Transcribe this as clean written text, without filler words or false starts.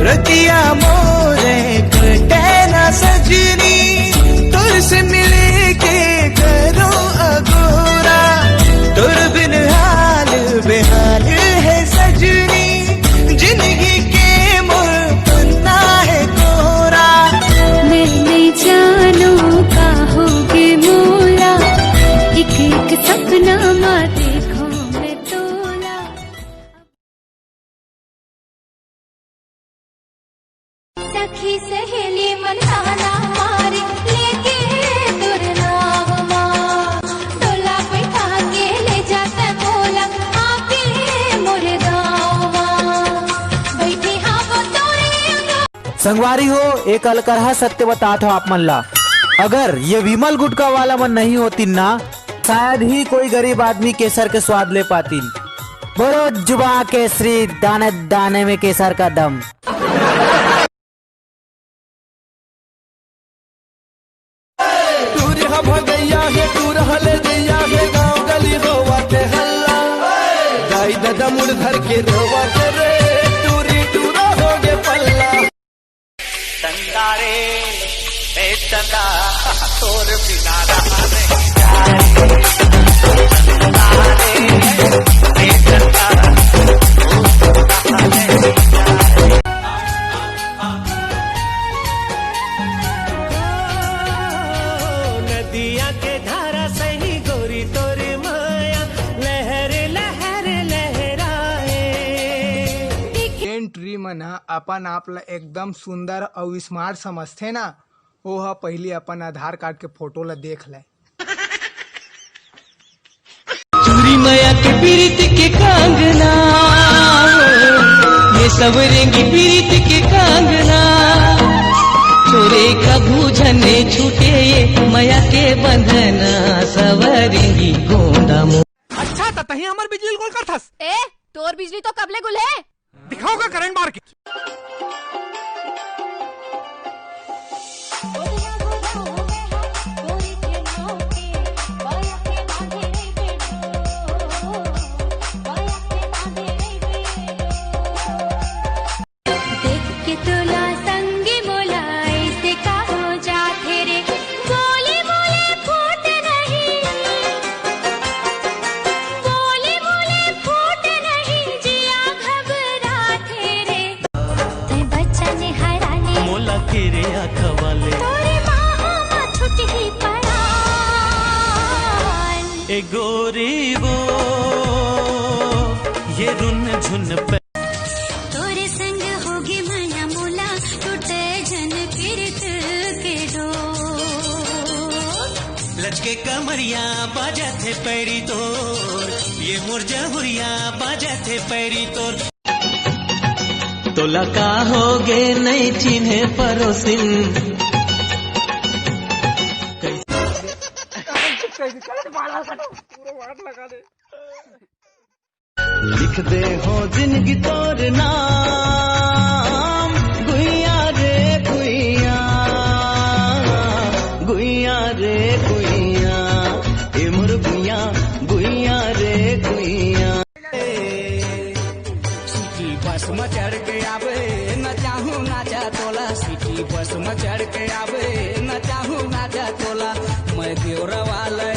रतिया मोरे कटे ना सजनी, तुर से मिले के करो अगोरा, तुर बिन हाल बेहाल है सजनी, जिंदगी के मोर पन्ना है कोरा। मैं नहीं जानू का होगे मोला, एक एक सपना मा देखो मैं तोला। सखी सहेली मनाना मारे लेके दुरनाव माँ, डोला बैठा के ले जाता मोला आके मोरे गाँव माँ, बैठी हाँ वो तोरे। संगवारी हो, एक अलकरहा सत्य बतात हो आप मन ला, अगर ये विमल गुटका वाला मन नहीं होती ना, शायद ही कोई गरीब आदमी केसर के स्वाद ले पाती। बोलो जुबा केसरी, दाने दाने में केसर का दम। भगैया है तू रहले दैया है, गाँव गली रोवा के हल्ला, गाय दादा मुड़ धर के रोवा के रे, टूरी टूरा हो गे पल्ला। चंदा रे ए चंदा, तोर बिना रहा नहीं जाए, चंदा रे ए चंदा, नदिया के धारा सही गोरी तोरी माया, लहर लहर लहराए। ट्री मन ह अपन आप ला एकदम सुंदर और स्मार्ट समझथे ना, वो ह पहले अपन आधार कार्ड के फोटो ला देख ले। चूरी माया के पीरित के कांगना, ये सब रेंगी पीरित के कांगना, छोरे कभू झने छूटे ये माया के बंधना, सवरेंगी गोंडा मो। अच्छा तो तही हमार बिजली गोल कर थस। ए तोर बिजली तो कबले गुल है, दिखाओगा करंट मार के। देख के तोला संगी मोला ऐसे का हो जाते रे, बोले बोले फूट नहीं, बोले बोले फूट नहीं, जिया घबराते रे। ते बच्चा ने हराने मोला केरे आखवाले, तोरे बाहों में छूट ही परान। ए गोरी वो ये रुन झुन पे, तोरे संग होगी माया मोला, टूटे जन किरत के डोर। लचके कमरिया बाजा थे पैरी तोर, ये मुरझा हुरिया बाजा थे पैरी तोर। तोला का होगे नहीं चिन्हे परोसिन, लिख दे हो जिंदगी तोर नाम, गुइया रे गुइया, गुइया रे गुइया, ए मोर गुइया, गुइया रे गुइया। सिटी बस में चढ़ के आवे न चाहूँ नाचा तोला, सिटी बस में चढ़ के आवे न चाहूँ नाचा तोला, मैं देवरा वाला